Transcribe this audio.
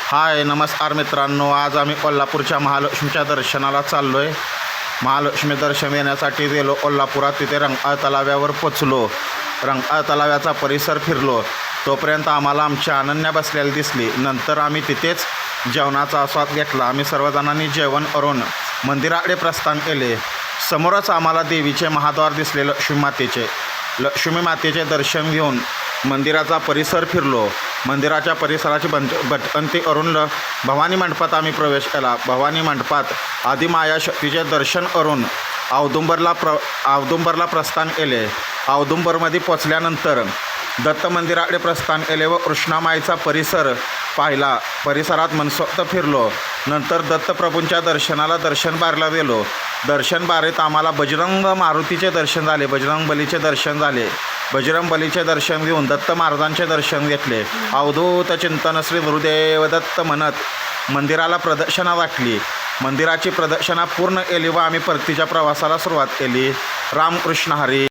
हाय नमस्कार मित्रांनो, आज आम्ही कोल्हापूरच्या महालक्ष्मीच्या दर्शनाला चाललो आहे. महालक्ष्मी दर्शन घेण्यासाठी गेलो कोल्हापुरात. तिथे रंकाळ तलाव्यावर पोचलो. रंकाळ तलाव्याचा परिसर फिरलो. तोपर्यंत आम्हाला आमची अनन्या बसलेली दिसली. नंतर आम्ही तिथेच जेवणाचा आस्वाद घेतला. आम्ही सर्वजणांनी जेवण करून मंदिराकडे प्रस्थान केले. समोरच आम्हाला देवीचे महाद्वार दिसले. लक्ष्मी मातेचे दर्शन घेऊन मंदिराचा परिसर फिरलो. मंदिराच्या परिसराची भटकंती करून भवानी मंडपात आम्ही प्रवेश केला. भवानी मंडपात आदिमाया शक्तीचे दर्शन करून औदुंबरला प्रस्थान केले. औदुंबरमध्ये पोचल्यानंतर दत्त मंदिराकडे प्रस्थान केले व कृष्णामाईचा परिसर पाहिला. परिसरात मनसोक्त फिरलो. नंतर दत्तप्रभूंच्या दर्शन बारला गेलो. दर्शन बारीत आम्हाला बजरंग मारुतीचे दर्शन झाले. बजरंग बलीचे दर्शन झाले. बजरंग बलीचे दर्शन घेऊन दत्त महाराजांचे दर्शन घेतले. अवधूत चिंतन श्री गुरुदेव दत्त म्हणत मंदिराला प्रदक्षिणा वाटली. मंदिराची प्रदक्षिणा पूर्ण केली व आम्ही परतीच्या प्रवासाला सुरुवात केली. रामकृष्ण हरी.